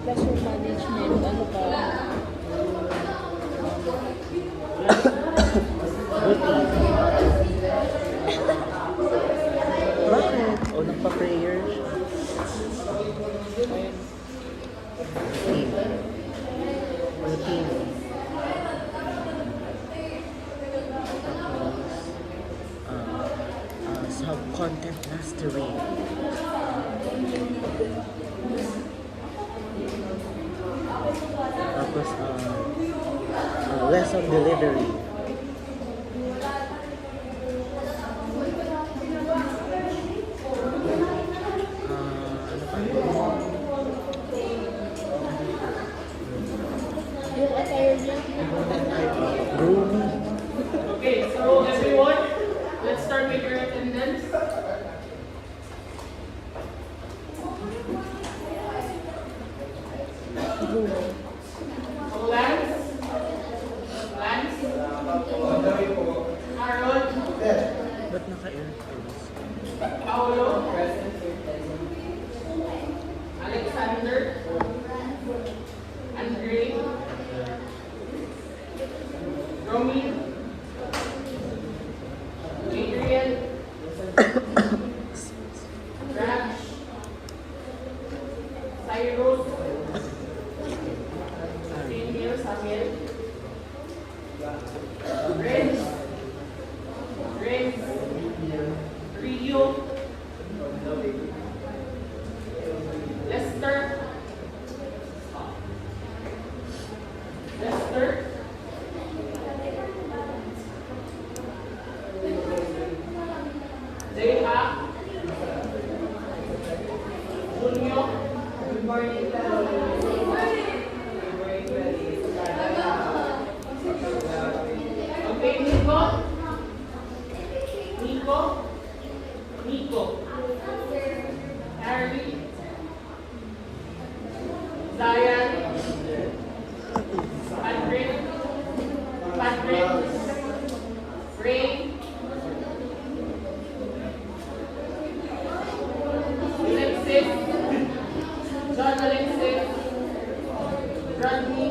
Classroom management, ano pa? Bakit? O nagpa-prayer siya. Routine. Tapos, sub-content mastery. Tapos, lesson delivery. Ano pa? Yung attire niya. Grooming. Okay, so everyone, let's start with your attendance. Grooming. Lance, Harold, Ba't naka-earphones? Paolo, Alexander, Andre, Romy, Adrian, Raj, Cyrus, Samuel, Renz, Rio, Lester, Deha, Junyo, good morning, okay, Nico, Harry, Zion, Patrick, Ray, Alexis, John Alexis, Rodney,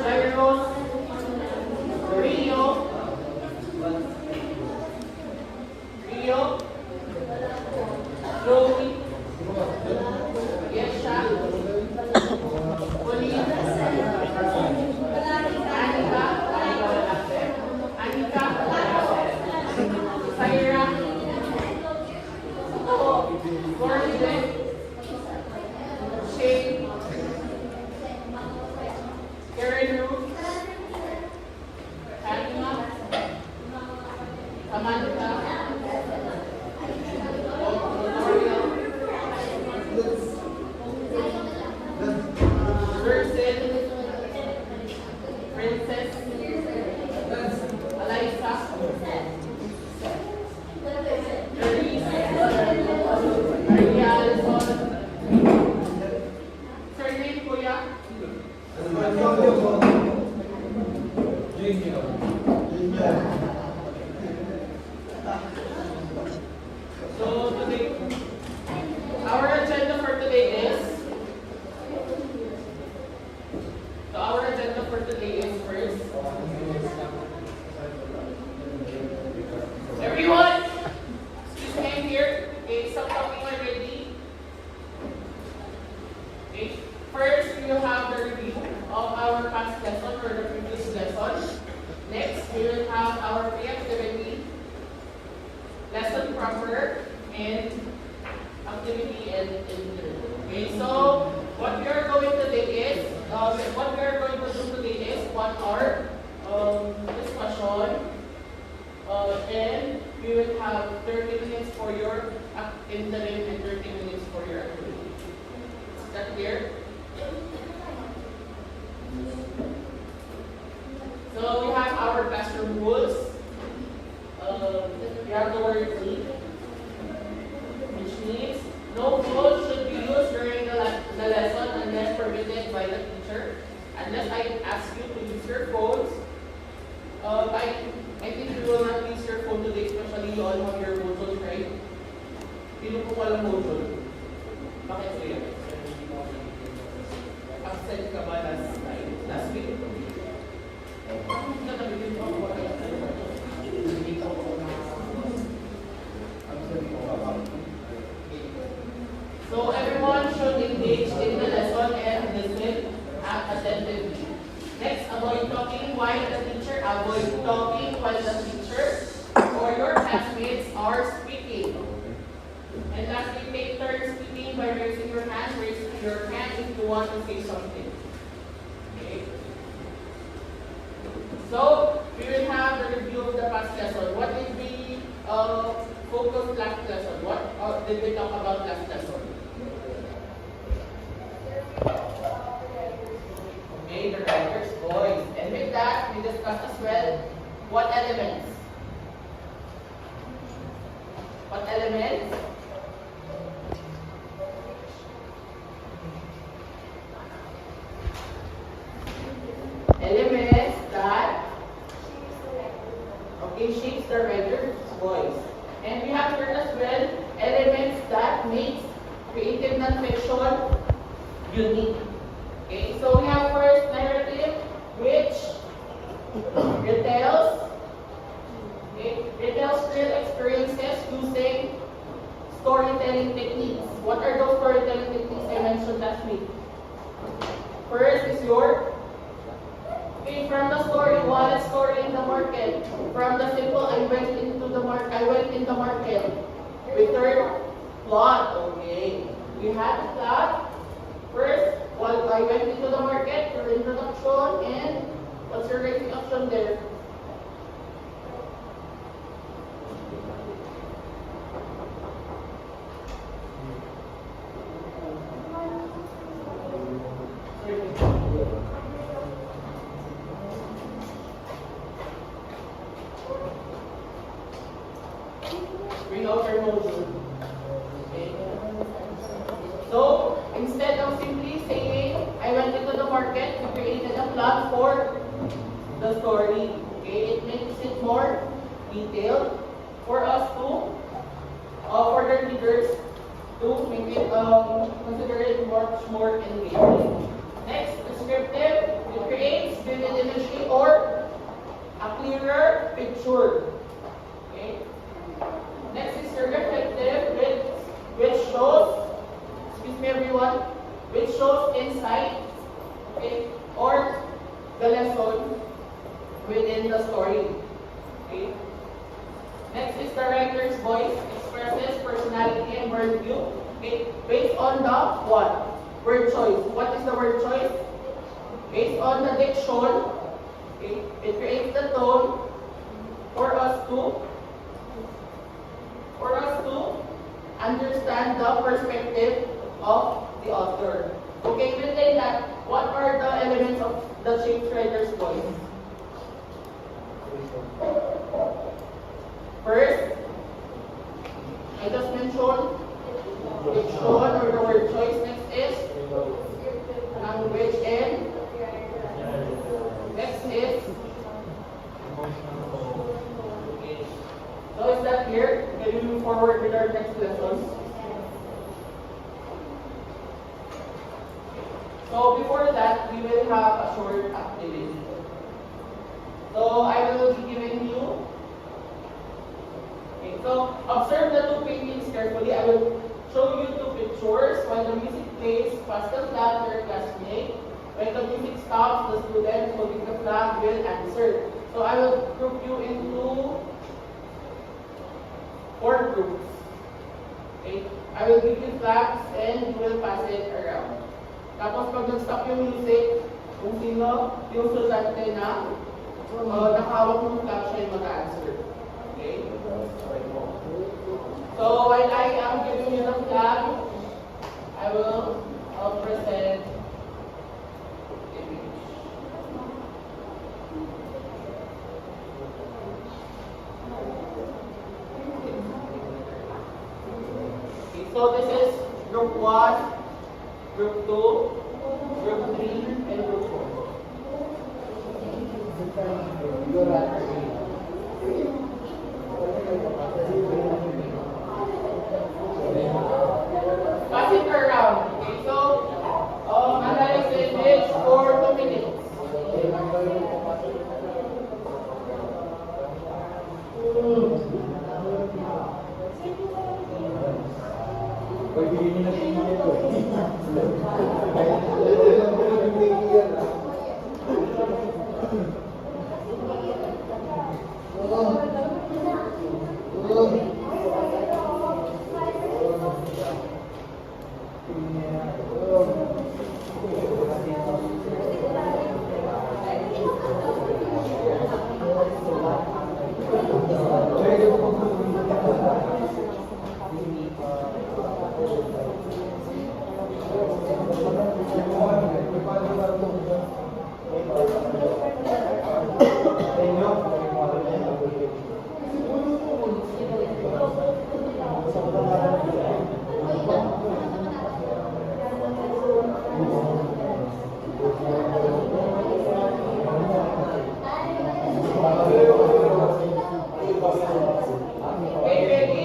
Jairus, Rio, Joey, Yesha, Pauline, Anika, Syra, Gordon, Shane, Karen Ruth, Fatima, Samantha, Princess, Eliza, Therese, Maria Alison, surname Kuya, so today, our agenda for today is first. Everyone, excuse me, I'm here. Okay, stop talking already. Okay, first we will have the review of our past lesson or the previous lesson. Next, we will have our pre-activity, lesson proper, and activity and interview. Okay, so what we are going to do is, 1 hour discussion, and we will have 30 minutes for your interim and 30 minutes for your activity. Is that clear? have the word need, which means no phones should be used during the lesson unless permitted by the teacher. Unless I ask you to use your phones, I think you will not use your phone today, especially you all have your modules, right? Sino po walang module? Bakit so yan? Absent ka ba last time? Last week? Natabitin mo ako wala last time. So everyone should engage in the lesson and listen attentively. Next, avoid talking while the teacher. Avoid talking while the teacher or your classmates are speaking. And lastly, take turns speaking by raising your hand. Raise your hand if you want to say something. Okay. So we will have the review of the past lesson. What did we focus last lesson? What did we talk about last lesson? Okay, the writer's voice. And with that, we discussed as well what elements? What elements? Elements that shapes the writer's voice. And we have heard as well elements that makes creative nonfiction unique. Okay, so we have first narrative, which retells real experiences using storytelling techniques. What are those storytelling techniques I mentioned last week? First is from the story, wallet story in the market. From the simple, I went in the market. We third plot. Okay, we had the plot. First, while I went into the market, your introduction, and what's your rating option there? Bring out your motion. Okay. So, instead of simply saying, I went into the market, we created a plot for the story. Okay, it makes it more detailed for us to, for the readers to make it, consider it much more engaging. Next, descriptive, it creates vivid imagery or a clearer picture. Okay. Next is your reflective, which shows, excuse me everyone, which shows insight, okay, or the lesson within the story. Okay. Next is the writer's voice, expresses personality and worldview. Okay, based on the what? Word choice. What is the word choice? Based on the diction, okay, it creates the tone for us to understand the perspective of the author. Okay, within that, what are the elements of the shaped writer's voice? First, I just mentioned diction or the word choice. Next is language and next is so is that clear? Can we move forward with our next lessons? So before that, we will have a short activity. So I will be giving you. Okay, so observe the two paintings carefully. I will show you two pictures. While the music plays, pass the flag to your classmate. When the music stops, the student holding the flag will answer. So I will group you into 4 groups. Okay? I will give you flags and you will pass it around. Tapos pag nag-stop yung music, kung sino yung sultante na nakahawak ng flag, siya yung mag-answer. Okay? So while I am giving you the flag, I will present image. So this is group 1, group 2, group 3, and group 4. Passing per round. Okay, so analyze the image for 2 minutes. Okay, ready?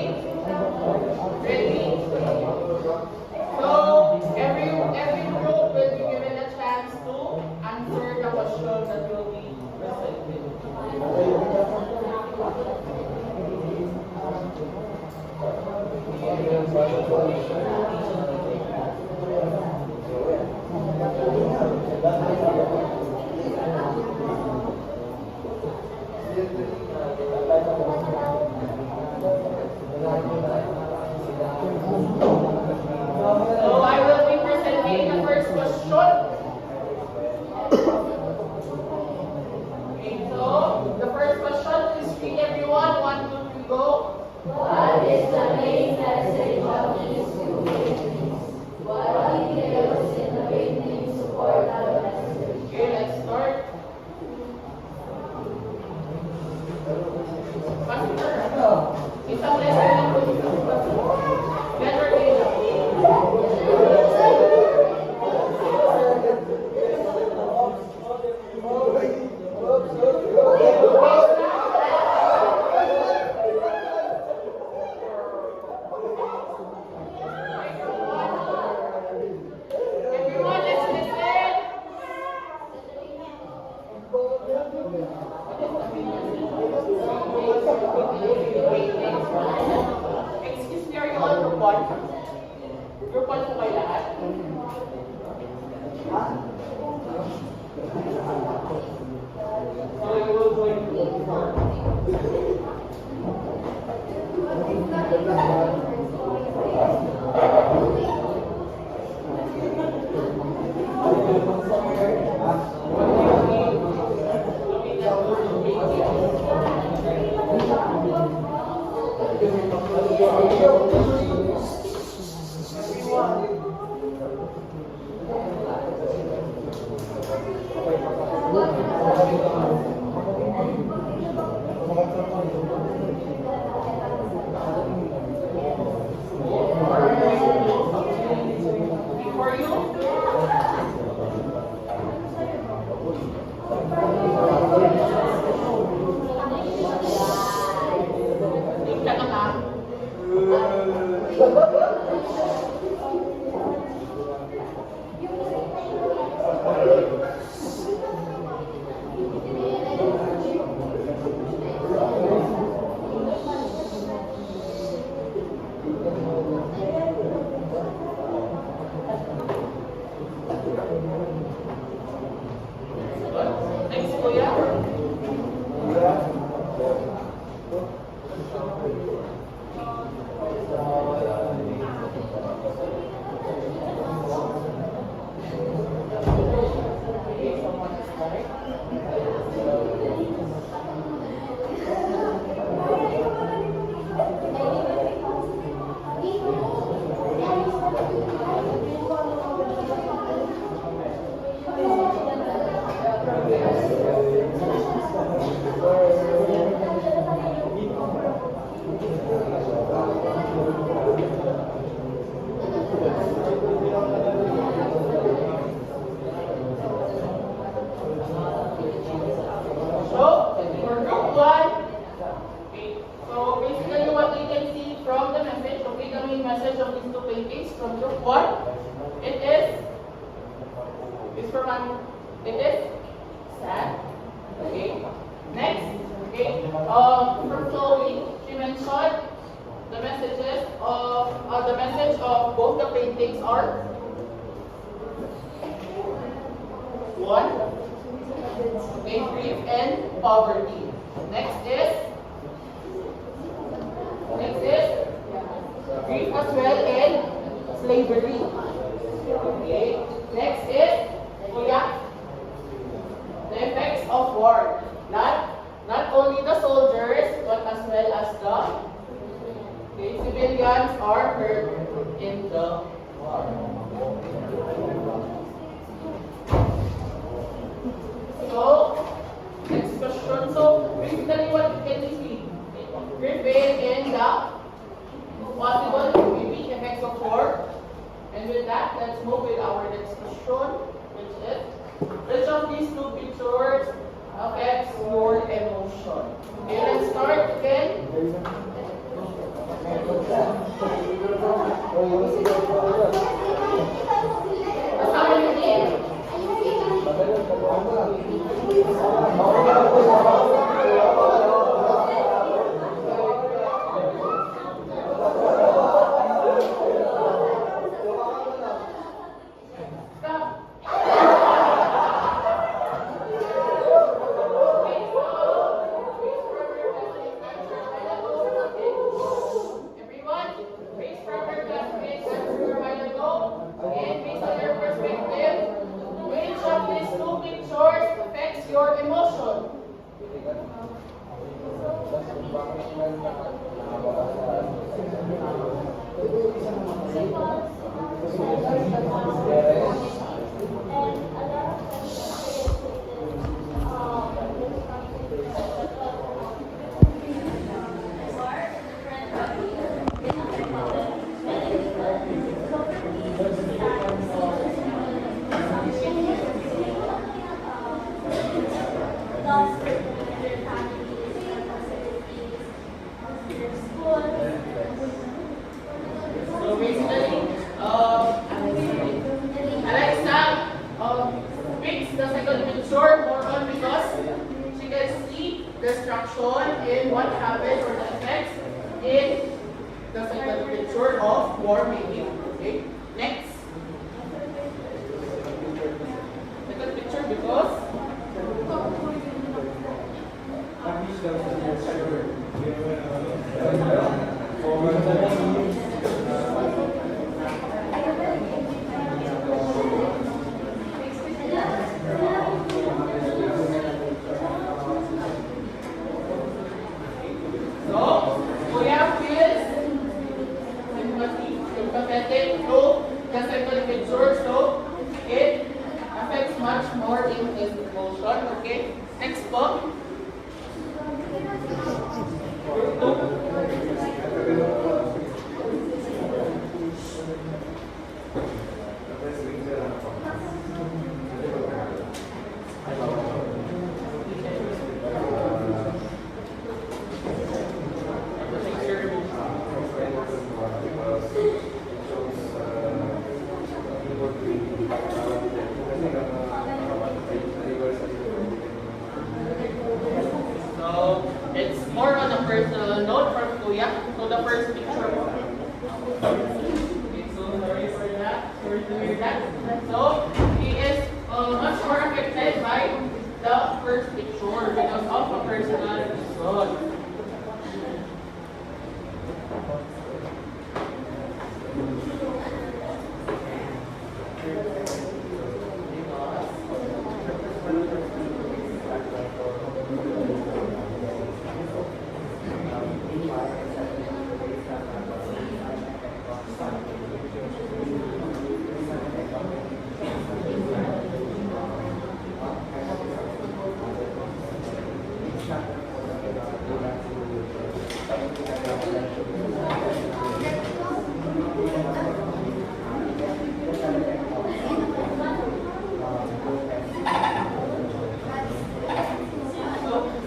Ready? So every group will be given a chance to answer the question that will be presented. So I will be presenting the first question. Okay, so the first question, please read everyone. 1, 2, 3, go. What is the main message of these two paintings? What details in the painting support the message? Okay, let's start. Isang lesson lang po dito. Letter A lang. Everyone, let's listen. Excuse me, are you all group 1? Group 1 po kayo lahat? So you will join group 4. For you? Tingnan ka ha. things are? One, okay, grief and poverty. Next is grief as well and slavery. Okay. Next is the effects of war. Not only the soldiers, but as well as the civilians are hurt in the war. So, next question. So, basically what can we see? Prevail in the possible maybe effects of war. And with that, let's move with our next question, which of these two pictures affects your emotion? Okay, let's start again. Kasama yung name. Your emotion. So basically, Alexa picks the second picture more on because she can see destruction in what happens or the effects in the second picture of war making. Okay, next. Second picture because sympathetic to the second picture, so it affects much more in his emotion. Okay, next book. It's more on a personal note from Kuya. So the first picture. Okay, so sorry for that. Sorry to hear that. So he is much more affected by the first picture because of a personal reason.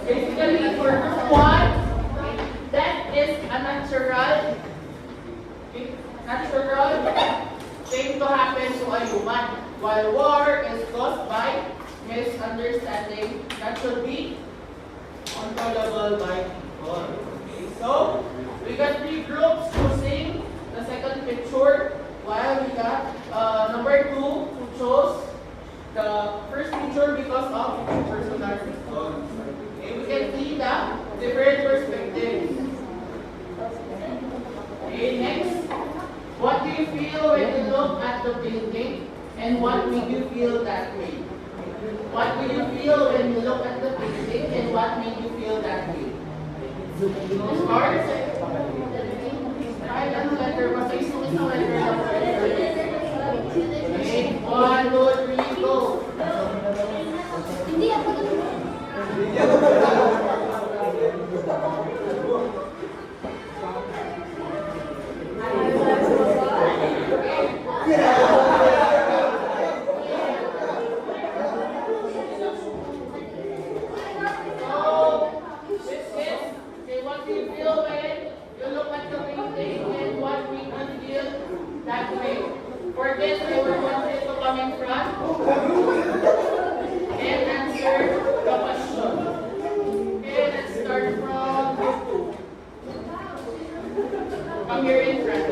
Basically, for one, that is a natural thing to happen to a human, while war is caused by misunderstanding that should be controllable by people. Okay, so we got three groups choosing the second picture. while we got number 2 who chose the first picture because of personality. Okay, we can see the different perspectives. Okay, next, what do you feel when you look at the painting and what made you feel that way? What do you feel when you look at the painting and what made you feel that way? Start. Kahit ano letter, basta isang letter lang. Okay, 1, 2, 3, go. Hindi ako Okay, what do you feel when you look at the painting and what made you feel that way? For this, I would want you to come in front and answer the question. Okay, let's start from group 2. Come here in front.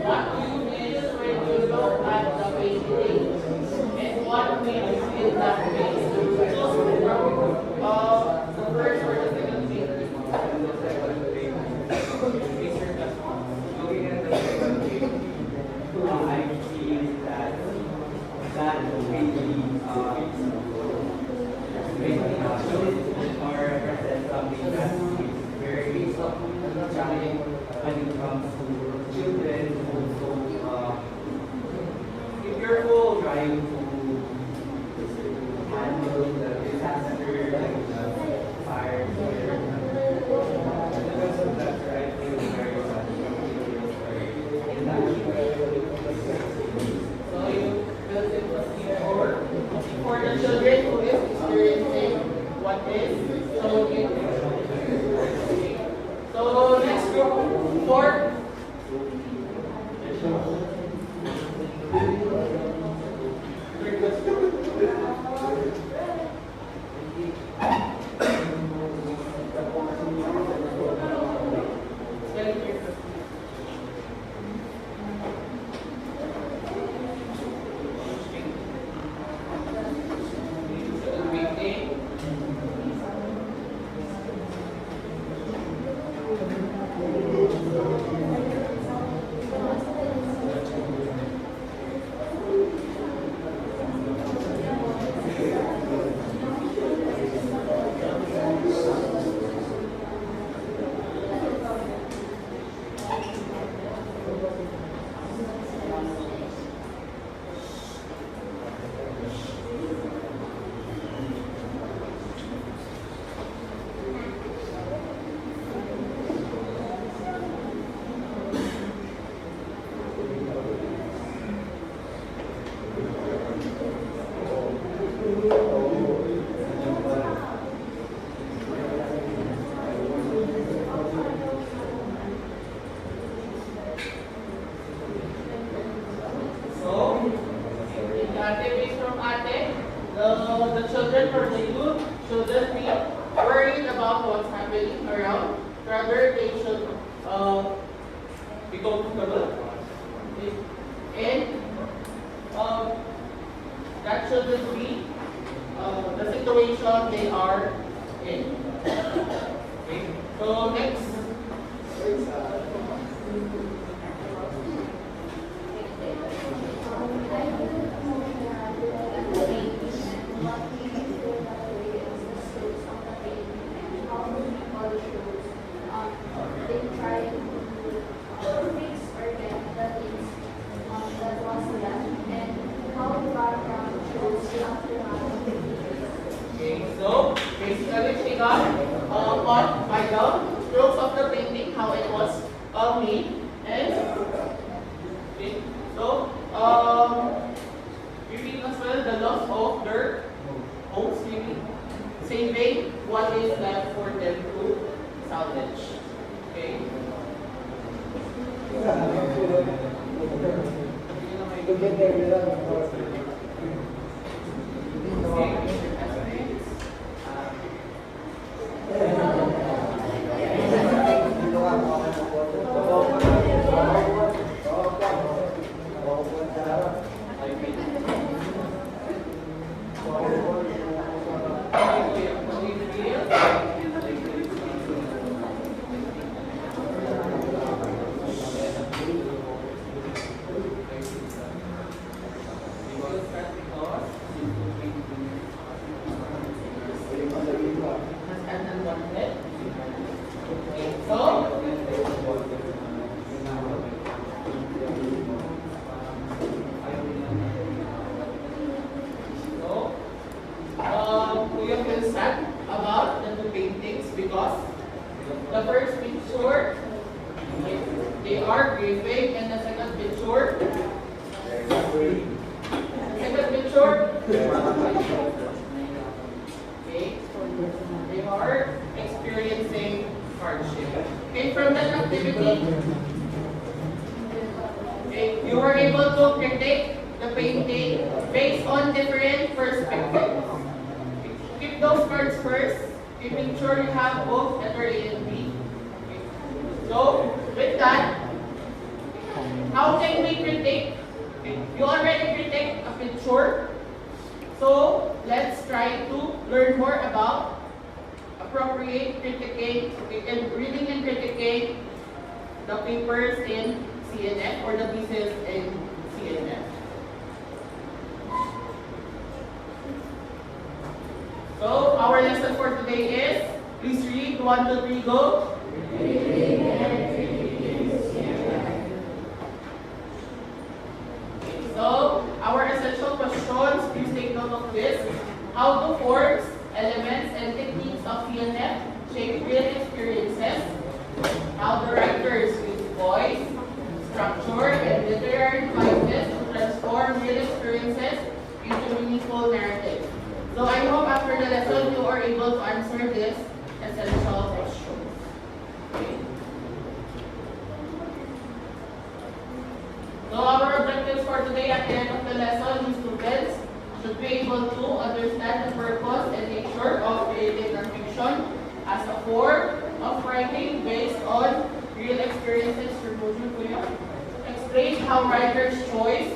What do you feel when you look at the painting and what made you feel that way? Choose from the first or the second painting. Looking at the second page, I feel that really shows or represents something that is very challenging when it comes to children. Also, be careful trying to handle the disaster like the fire here. Because of that, I feel very sad. So you feel sympathy for the children who is experiencing what is challenging. So next group 4. The children or the youth shouldn't be worried about what's happening around. Rather, they should be comfortable. And that shouldn't be the situation they are in. Okay. So next. Okay, so basically she got on by the strokes of the painting, how it was made, and okay, so repeat as well the loss of their homes, maybe saving what is left for them to salvage. Okay. Okay. are grieving, and the second picture. Second picture. Okay. They are experiencing hardship. Okay, from that activity, okay, you were able to predict the painting based on different perspectives. Keep those cards first. Make sure you have both letter A and B. Okay. So, with that, how can we predict? Okay. You already predict a picture. So, let's try to learn more about appropriate critiquing, and reading and critiquing the papers in CNF or the pieces in CNF. So, our lesson for today is, please read 1, 2, 3, go. So, our essential questions, please take note of this. How do forms, elements, and techniques of CNF shape real experiences? How the writers use voice, structure, and literary devices to transform real experiences into meaningful narratives. So I hope after the lesson you are able to answer this essential question. Okay. So our objectives for today at the end of the lesson, you students should be able to understand the purpose and nature of creative nonfiction as a form of writing based on real experiences. Explain how writer's choice,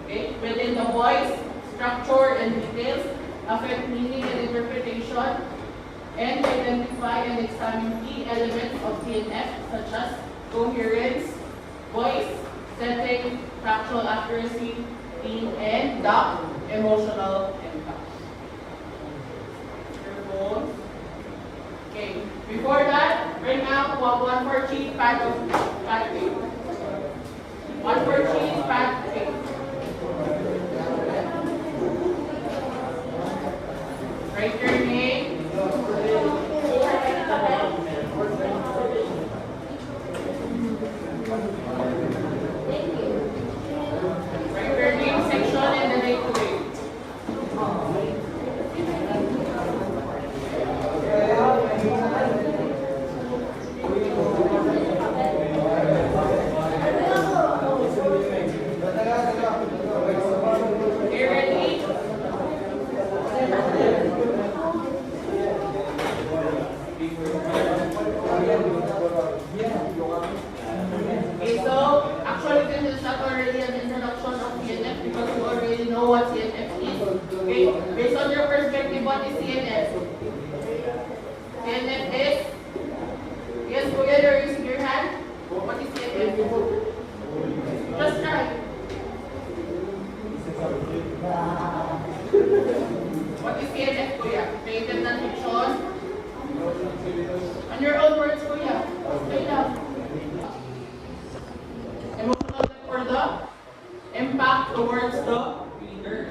okay, within the voice, structure, and details affect meaning and interpretation, and identify and examine key elements of CNF such as coherence, voice, setting, factual accuracy, theme, and the emotional impact. Your phone. Okay. Before that, bring out one for cheese pad cake. One for cheese pad cake. Write your name. Write your name, section, and the date today. Okay, ready? Okay, so actually this is not already an introduction of CNF because you already know what CNF is. Okay, based on your perspective, what is CNF? CNF is? Yes, Kuya, you're using your hand. What is CNF? Just try. What is CNF, Kuya? Creative nonfiction? On your own words, Kuya. Straight up. Emotional for the impact towards the readers.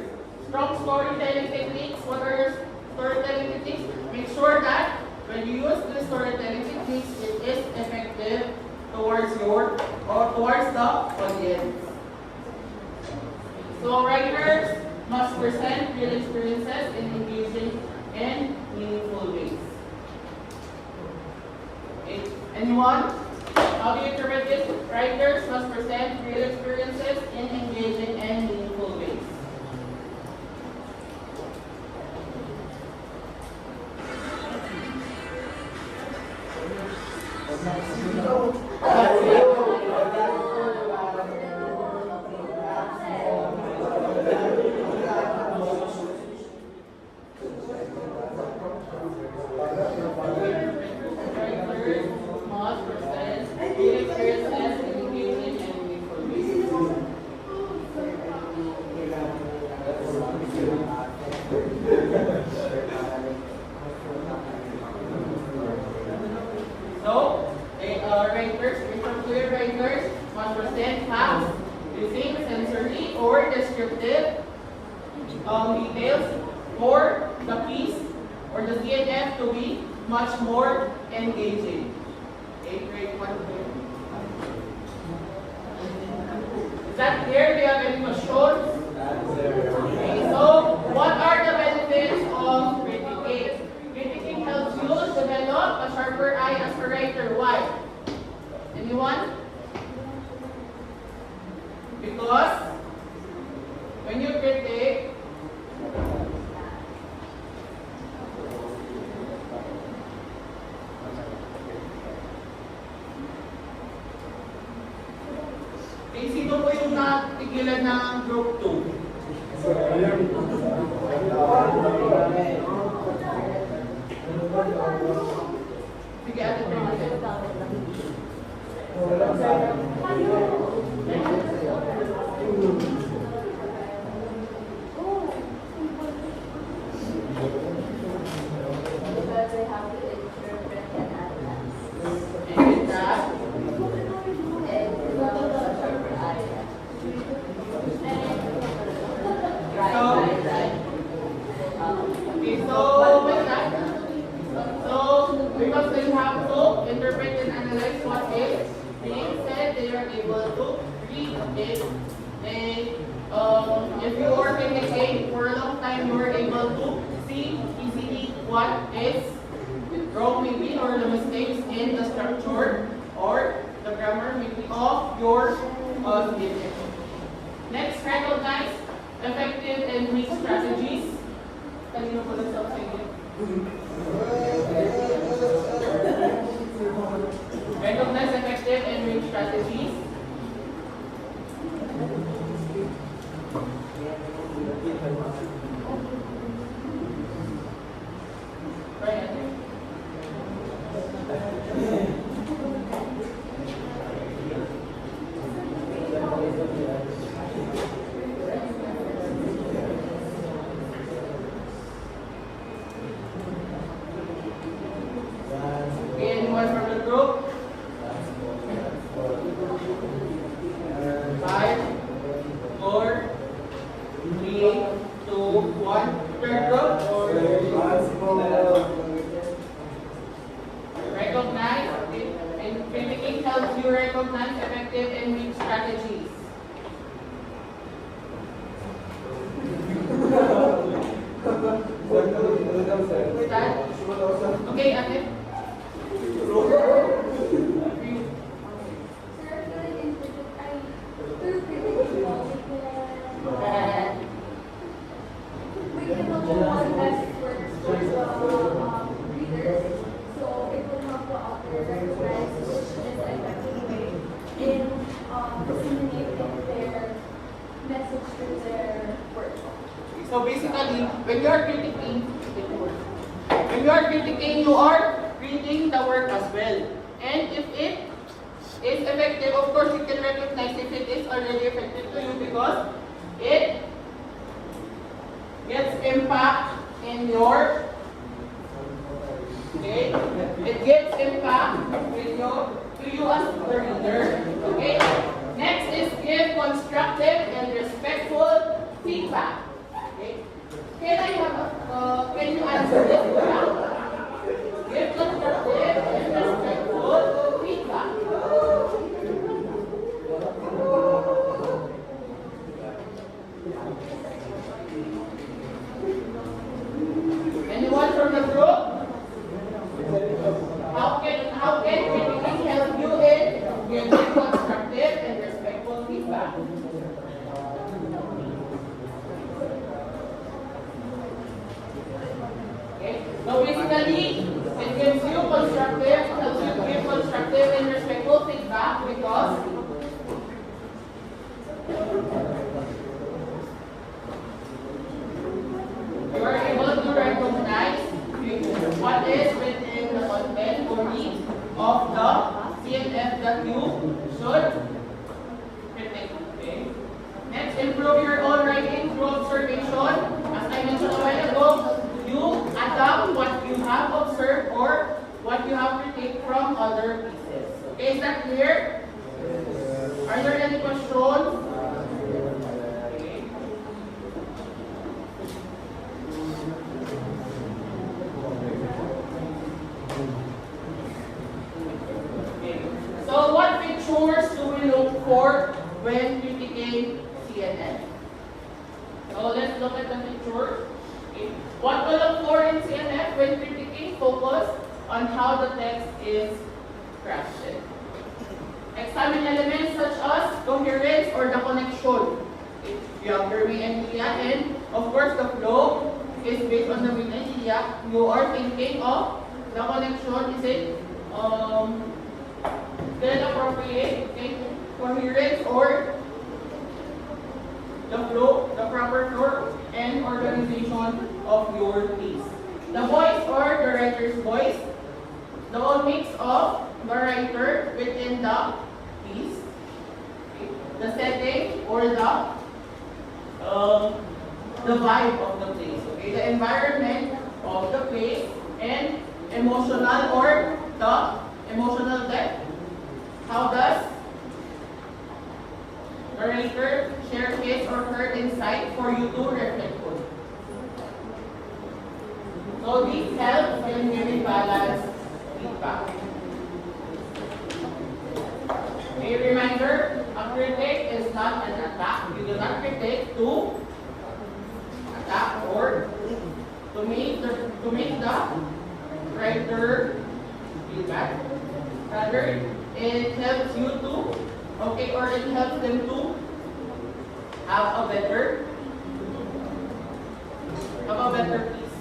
Strong storytelling techniques. What are your storytelling techniques? Make sure that when you use the storytelling techniques, it is effective towards the audience. So writers must present real experiences in engaging and meaningful ways. Okay. Anyone? How do you interpret this? Writers must present real experiences in engaging and meaningful ways. So, writers must present facts using sensory or descriptive details for the piece or the CNF to be much more engaging. Okay, great one. that clear? Do you have any questions? Okay, so what are the benefits of critiquing? Critiquing helps you develop a sharper eye as a writer. Why? Anyone? Because when you critique, sino po yung natigilan ng group 2? Sige, ate po natin. Because they have to interpret and analyze. And with that, And develop a sharper eye. Right. okay, so with that, so because they have to interpret and analyze what is being said, they are able to read it. And if you are critiquing for a long time, you are able to see easily what is wrong maybe, or the mistakes in the structure or the grammar maybe of your statement. Next, recognize effective and weak strategies. Kanino po na sa inyo? Recognize effective and weak strategies. Brian. Okay, anyone from the group? 5, 4, 3, 2, 1. Third group? Recognize, okay. And critiquing helps you recognize effective and weak strategies. Start. Okay, ate. We can know what best works for the readers, so it will help the author recognize which is the effective way in disseminating their message through their work. So basically, when you are critiquing, you are reading the work as well. And if it is effective, of course you can recognize if it is already effective to you because it gets impact in your, okay? It gets impact to you as the reader. Okay? Next is give constructive and respectful feedback. Okay? Can you answer this one? Give constructive and respectful feedback. Anyone from the group? How can critiquing help you in giving constructive and respectful feedback? Okay. So basically, it gives you constructive, helps you to give constructive and respectful feedback because you are able to recognize what is within the content or need of the CNF that you should critique. Okay. Next, improve your own writing through observation. As I mentioned a while ago, you adapt what you have observed or what you have critiqued from other pieces. Okay, is that clear? Are there any questions? Okay. So what features do we look for when critiquing in CNN. So let's look at the picture. Okay. What to look for in CNF when critiquing? Focus on how the text is crafted. Examine elements such as coherence or the connection. Okay. You have your main idea, and of course the flow is based on the main idea. You are thinking of the connection. Is it then appropriate? Okay. Coherence or the flow, the proper flow and organization of your piece. The voice or the writer's voice, the whole mix of the writer within the piece, okay. The setting or the vibe of the place, okay, the environment of the place, and emotional or the emotional depth. How does the writer share his or her insight for you to reflect on? So these help in giving balanced feedback. A reminder, a critic is not an attack. You do not critique to attack or to make the writer feedback. Rather, it helps you to, okay, or it helps them to have a better piece.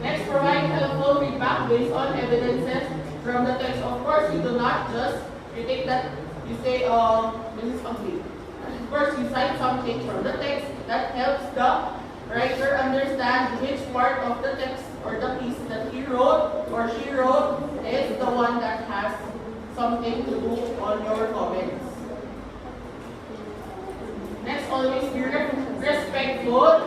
Next, provide helpful feedback based on evidences from the text. Of course, you do not just critique that you say, this is complete. Of course, you cite something from the text that helps the writer understand which part of the text or the piece that he wrote or she wrote is the one that has something to do on your comments. Next, always be respectful,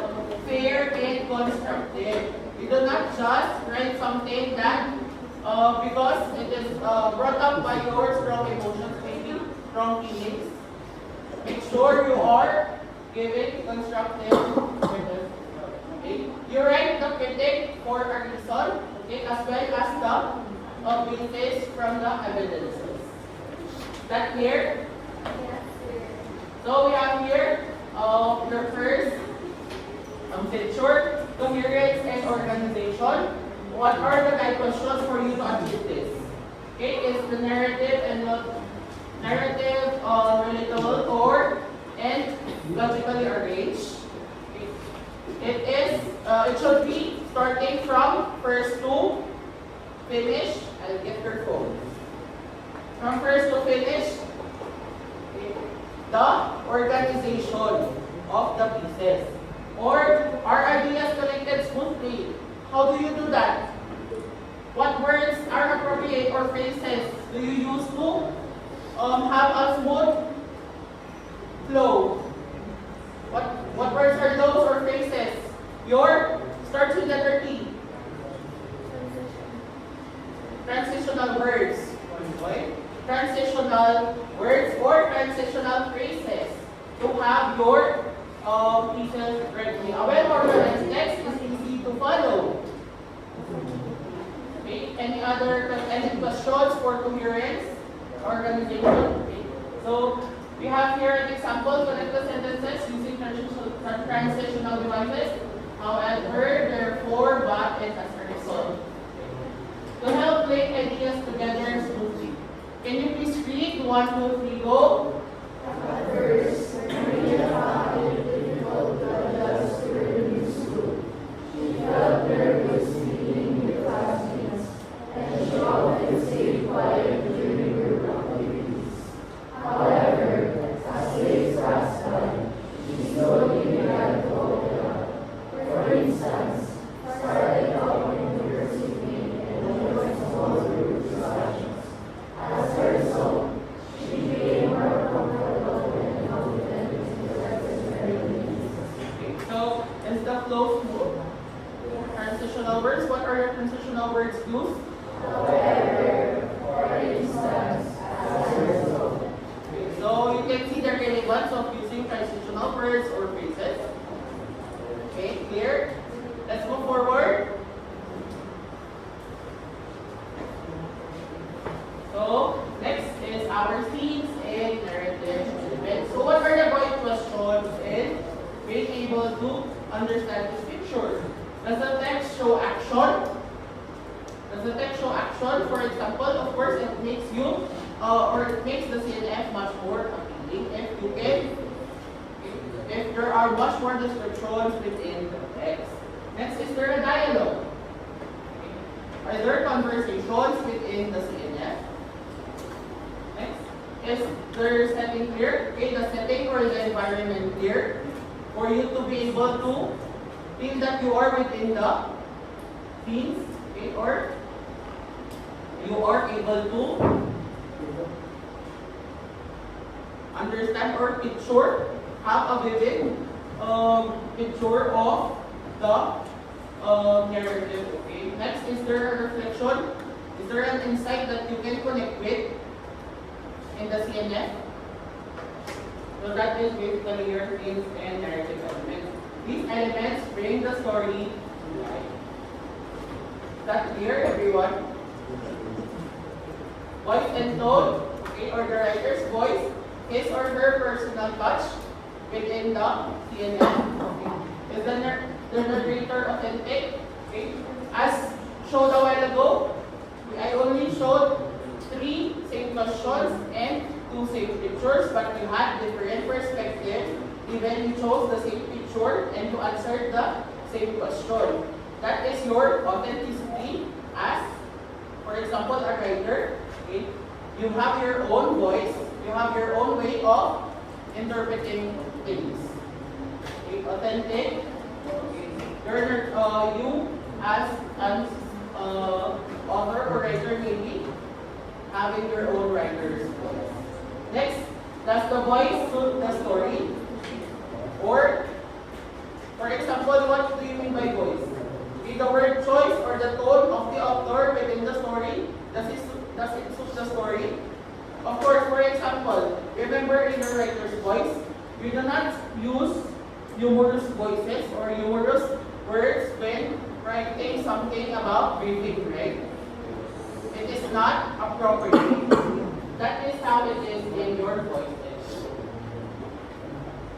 fair, and constructive. You do not just write something that because it is brought up by your strong emotions, maybe strong feelings. Make sure you are giving constructive criticism. Okay? You write the critic for a reason, okay, as well as the basis from the evidences. Is that clear? Yes, sir. So we have here the first short, coherence, and organization. What are the guide questions for you to achieve this? Okay, is the narrative and relatable or and logically arranged? Okay. It should be starting from first to finish. I'll get your phone. From first to finish, okay, the organization of the pieces. Or are ideas connected smoothly? How do you do that? What words are appropriate or phrases do you use to have a smooth flow? What words are those or phrases? Your starts with letter T. Transitional words. Okay? Transitional words or transitional phrases to have your pieces ready. A well-organized text is easy to follow. Okay. Any questions for coherence, organization? Okay. So we have here an example. Connect the sentences using transitional devices. However, therefore, but, and as a result. To help link ideas together smoothly. Can you please read 1, 2, 3, go? So, is the flow smooth? Transitional words. What are your transitional words used? So you can see the relevance of using transitional words or phrases. Okay, clear? Let's move forward. So next is our scenes and narrative elements. So what are the are much more descriptions within the text. Next, is there a dialogue? Are there conversations within the CNF? Next, is there setting clear? Okay, the setting or the environment clear for you to be able to feel that you are within the scenes, okay, or you are able to understand or picture, have a vivid picture of the narrative. Okay. Next, is there a reflection? Is there an insight that you can connect with in the CNF? So that is basically your themes and narrative elements. These elements bring the story to life. Is that clear, everyone? Voice and tone, okay, or the writer's voice, his or her personal touch within the CNF. Okay. Is the narrator authentic? Okay. As showed a while ago, I only showed 3 same questions and 2 same pictures, but you had different perspectives. Even you chose the same picture and you answered the same question. That is your authenticity as, for example, a writer. Okay. You have your own voice, you have your own way of interpreting things. Okay. Authentic. Okay. You as an author or writer maybe having your own writer's voice. Next, does the voice suit the story? Or, for example, what do you mean by voice? Is the word choice or the tone of the author within the story? Does it suit the story? Of course, for example, remember in your writer's voice, you do not use humorous voices or humorous words when writing something about grieving, right? It is not appropriate. That is how it is in your voices.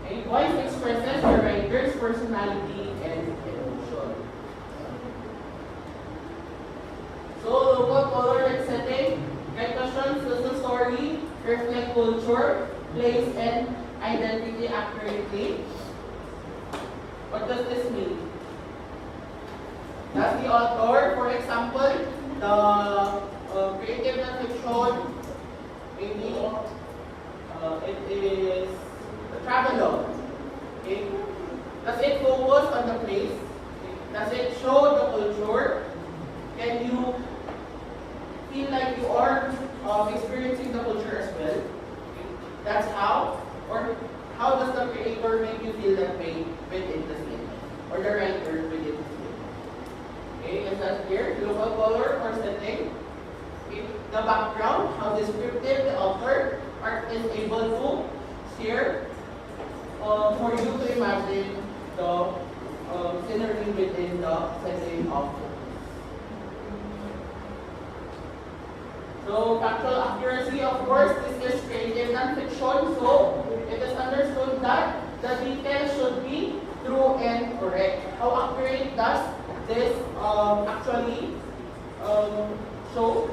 A voice expresses the writer's personality and emotion. So, local color and setting, right questions, does the story reflect culture, place, and identity accurately? What does this mean? Does the author, for example, the creative nonfiction, maybe it is a travelogue. Okay? Does it focus on the place? Okay? Does it show the culture? Can you feel like you are experiencing the culture as well? Okay? That's how, or how does the creator make you feel that way within the scene? Or the writer within the scene? Okay, is that clear? Local color or setting? Okay. The background, how descriptive the author is able to share for you to imagine the scenery within the setting of the piece. So, factual accuracy, of course, this is creative nonfiction, so it is understood that the details should be true and correct. How accurate does this actually show?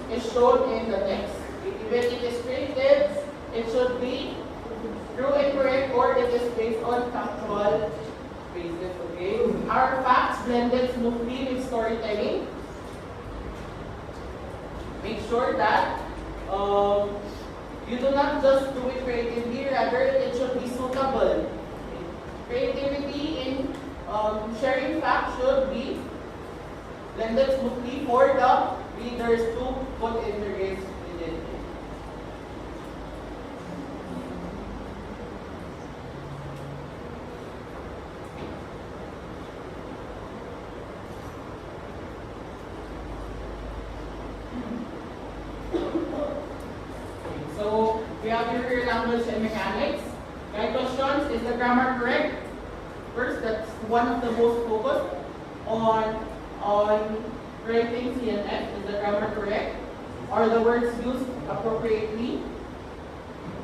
Is shown in the text. Even it is creative, it should be true and correct, or it is based on factual basis. Okay? Are facts blended smoothly with storytelling? Make sure that you do not just do it creatively, rather it should be suitable. Creativity in sharing facts should be blended smoothly for the readers to put interest within it. So we have your language and mechanics. Right questions, is the grammar correct? First, that's one of the most focused on writing CNF. Is the grammar correct? Are the words used appropriately?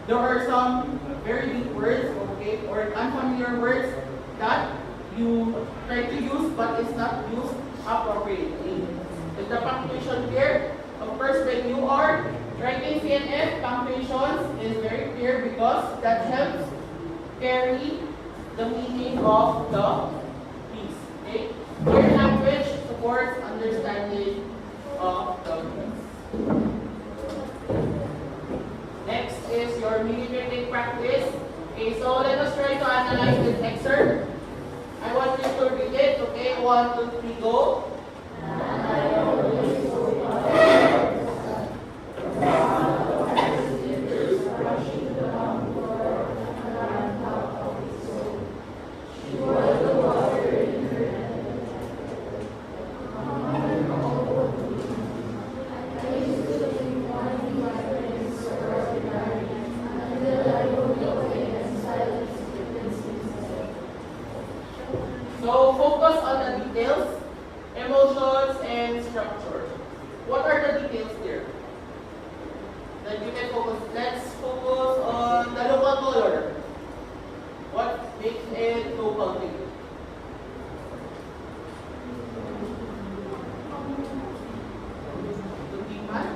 There are some very big words, okay, or unfamiliar words that you try to use but it's not used appropriately. Is the punctuation clear? Of course, when you are writing CNF, punctuations is very clear because that helps carry the meaning of the piece. Okay? Your language supports understanding of the piece. Next is your mini critic practice. Okay, so let us try to analyze this excerpt. I want you to read it. Okay, 1, 2, 3, go. So focus on the details, emotions, and structure. What are the details there? That you can focus. Let's focus on the local color. What makes it local to you? Kundiman?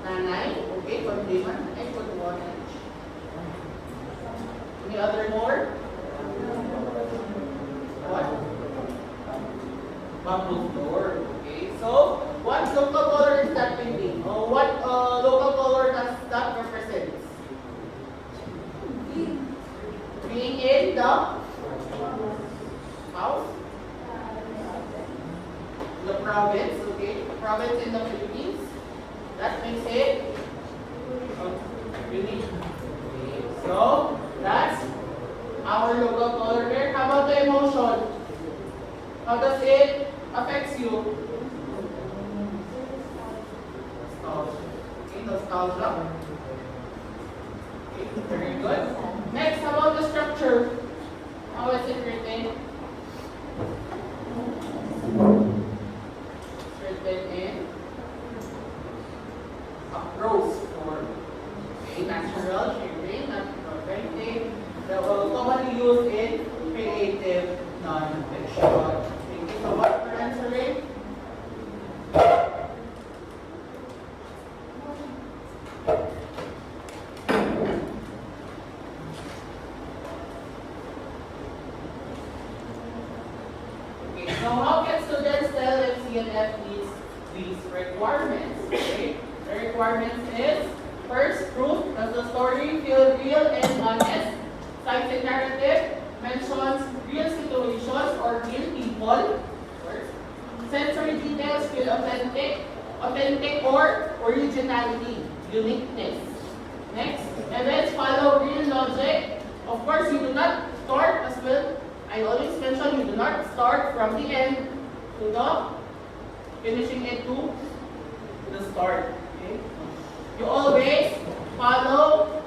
Nanay? Okay, kundiman. I put 1 each. Any other more? What? Bamboo floor. Okay, so what local color is that painting? What local color does that represent? Being in the house? The province, okay? Province in the Philippines. That makes it unique. Okay, so that's our local color there. How about the emotion? How does it affect you? Nostalgia. Okay, nostalgia. Okay, very good. Next, how about the structure? How is it written? It's written in prose form. Okay, natural, sharing, natural writing. That will commonly used in creative non-fiction. Thank you so much for answering. Okay, so how can students tell if CNF meets these requirements? Okay, the requirements is first, proof. Does the story feel real and honest? Cited narrative mentions real situations or real people. First. Sensory details feel authentic or originality, uniqueness. Next, events follow real logic. Of course, you do not start as well. I always mention you do not start from the end to the finishing it to the start. Okay? You always follow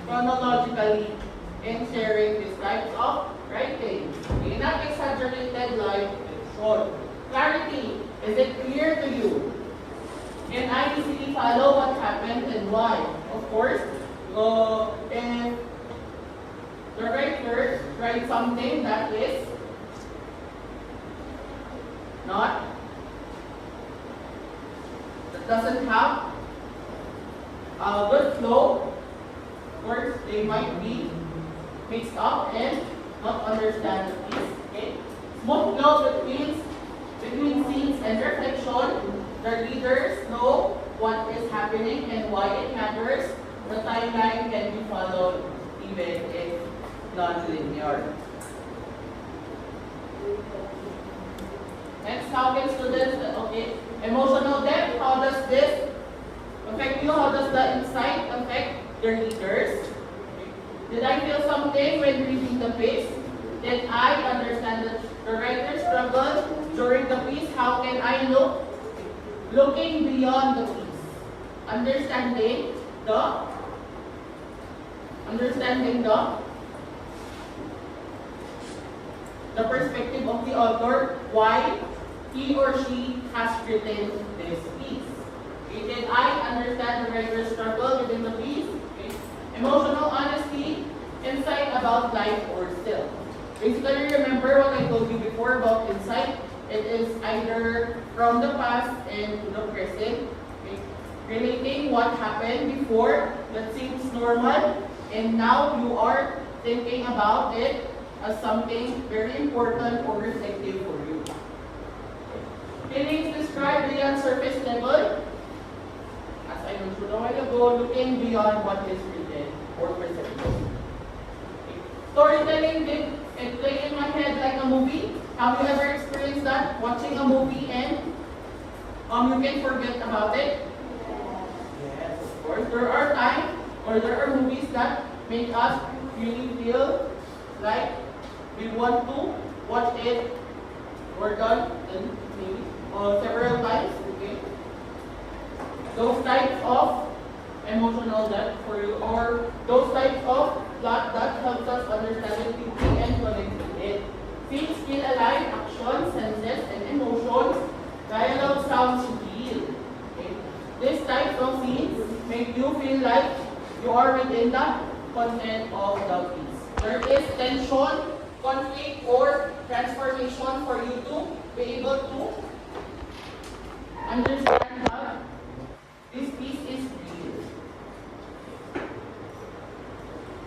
chronologically in sharing these types of writing. Okay, not exaggerated like short. Clarity. Is it clear to you? Can I easily follow what happened and why? Of course, if the writer writes something that is not, that doesn't have a good flow, of course, they might be mixed up and not understand the piece. Okay? Smooth flow between scenes and reflection. The readers know what is happening and why it matters. The timeline can be followed even if non-linear. Next, how can students, okay, emotional depth, how does this affect you? How does the insight affect the readers? Did I feel something when reading the piece? Did I understand the writer's struggle during the piece? How can I look? Looking beyond the piece. Understanding the perspective of the author, why he or she has written this piece. Okay, did I understand the writer's struggle within the piece? Okay. Emotional honesty, insight about life or self. Basically, remember what I told you before about insight. It is either from the past and to the present. Okay. Relating what happened before that seems normal, and now you are thinking about it as something very important or reflective for you. Feelings described beyond surface level. As I mentioned a while ago, looking beyond what is written or perceptible. Storytelling did it play in my head like a movie. Have you ever experienced that? Watching a movie and you can forget about it? Yes, of course. There are times or there are movies that make us really feel like we want to watch it or done and maybe several times. Okay. Those types of emotional depth for you, or those types of plot that helps us understand it deeply and connect with it. Scenes feel alive, actions, senses, and emotions. Dialogue sounds real. Okay. These types of scenes make you feel like you are within the content of the piece. There is tension, conflict, or transformation for you to be able to understand that this piece is real.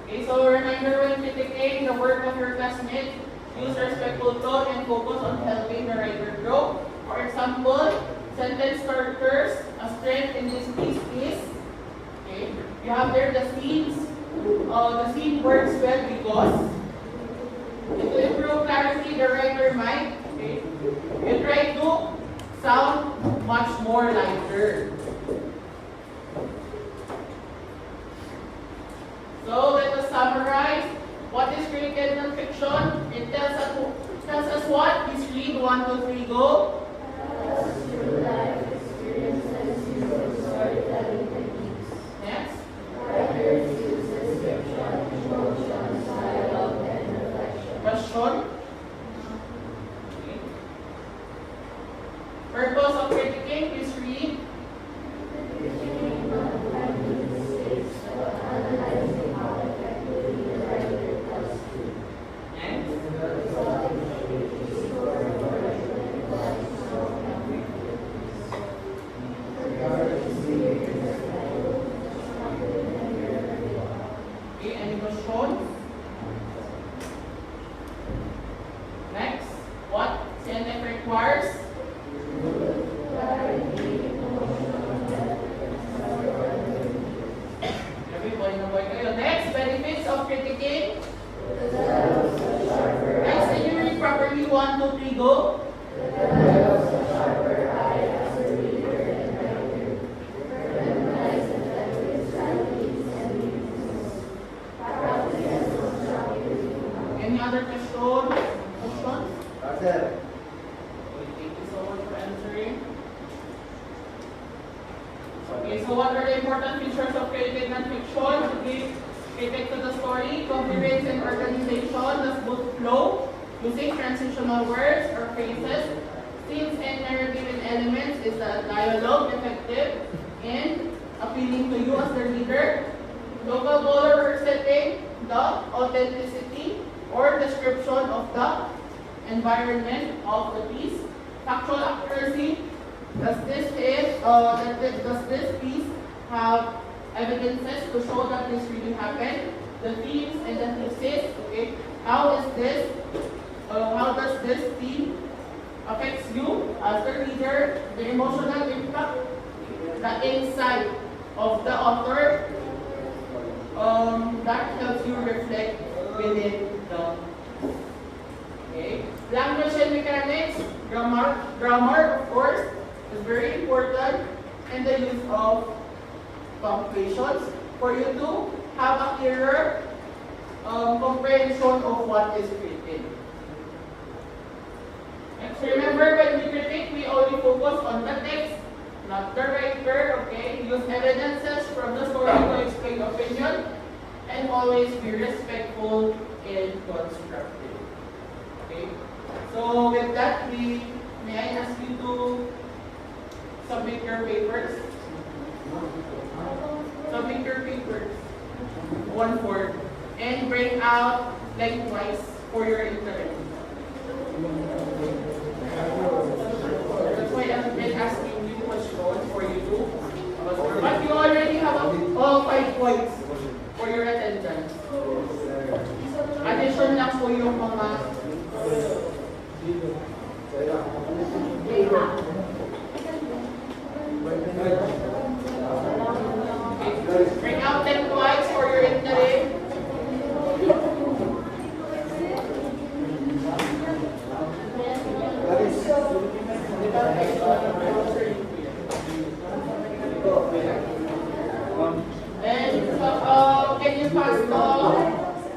Okay, so reminder when critiquing the work of your classmates, use respectful tone and focus on helping the writer grow. For example, sentence structures, a strength in this piece is, okay, you have there the scenes. The scene works well because to improve clarity, the writer might, okay, you try to sound much more lighter. So let us summarize. What is created nonfiction? It tells us what? Please read 1, 2, 3, go. Next. Question. Okay. Purpose of critiquing, please read. Okay, any questions? Next, what CNF requires? Everybody na boy kayo. Next, benefits of critiquing. Next, can you read properly? 1, 2, 3, go. Any other questions? Questions? Okay, thank you so much for answering. Okay, so what are the important features of creative nonfiction? To give effect to the story, coherence and organization, the smooth flow, using transitional words or phrases, scenes and narrative and elements, is the dialogue effective and appealing to you as the reader, local color or setting, the authenticity or description of the environment of the piece, factual accuracy. Does this piece have evidences to show that this really happened? The themes and the thesis. Okay, how does this theme affects you as the reader? The emotional impact, the insight of the author. That helps you reflect within the. Okay, language and mechanics, grammar of course is very important, and the use of punctuations for you to have a clearer comprehension of what is written. And remember, when we critique, we only focus on the text, not the writer. Okay, use evidences from the story to explain opinion, and always be respectful and constructive. Okay, so with that, may I ask you to submit your papers? Submit your papers, 1/4, and bring out lengthwise for your interview. That's why I've been asking you questions for you to. But you already have all 5 points. for your attendance. Addition lang po yung mga bring out 10 points for your interim. And can you pass the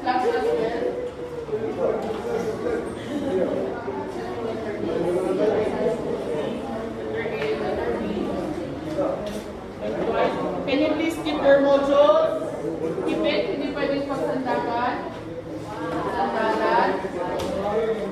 class as well? Can you please keep your mojo? Keep it, hindi pwedeng pagsandakan. Sandalan. Very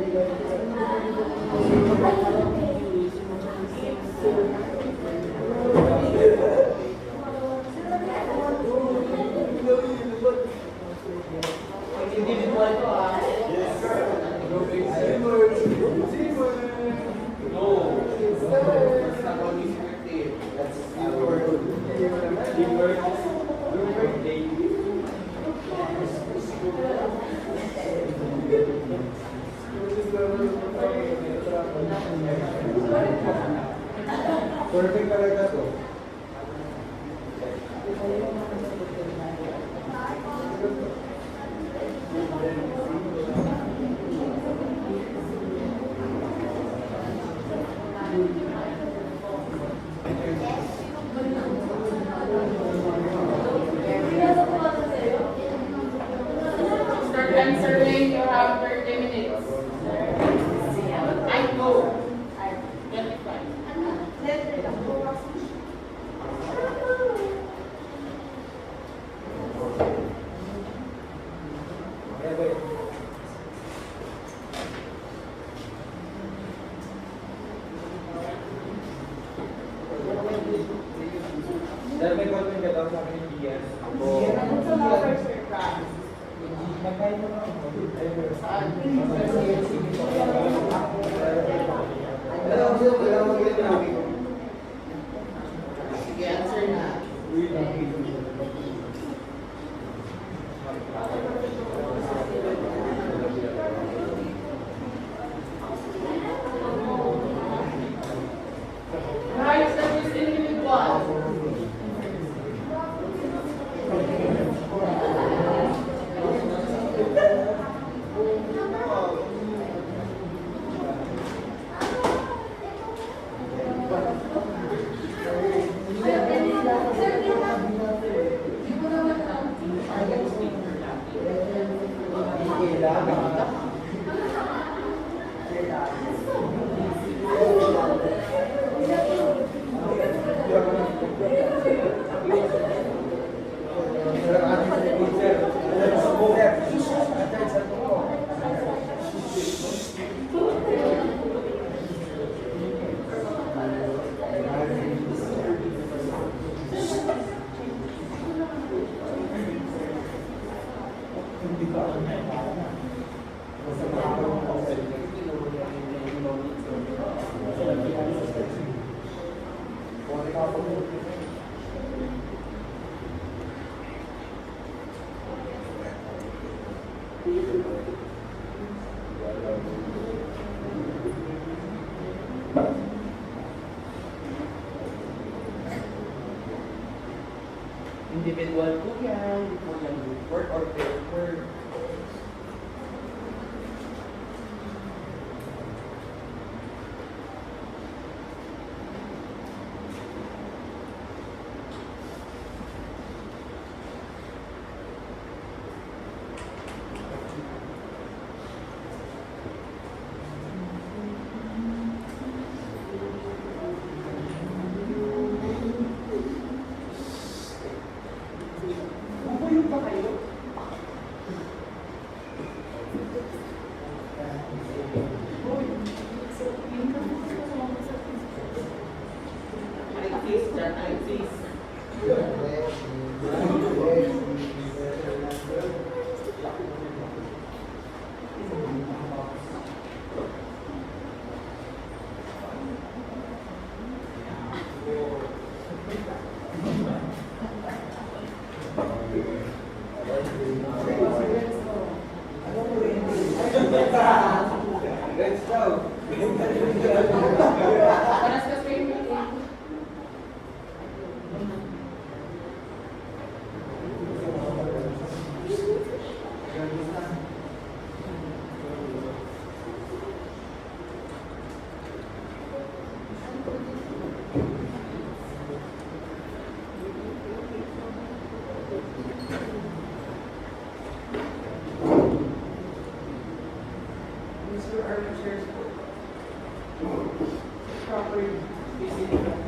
picture. Perfect talaga to. Start answering, you have 30 minutes. I go. 25. Dahil may content ka daw sa akin yung DS. Magkain mo na ako. Sige, answer na. Right, that is individual. Thank you. individual po yan, hindi po yan group work or pair work. Bubuyog pa kayo? Ay, sis, dyan, ay, sis. Let's go! Paras ka sa meeting. Mr. Archer, property,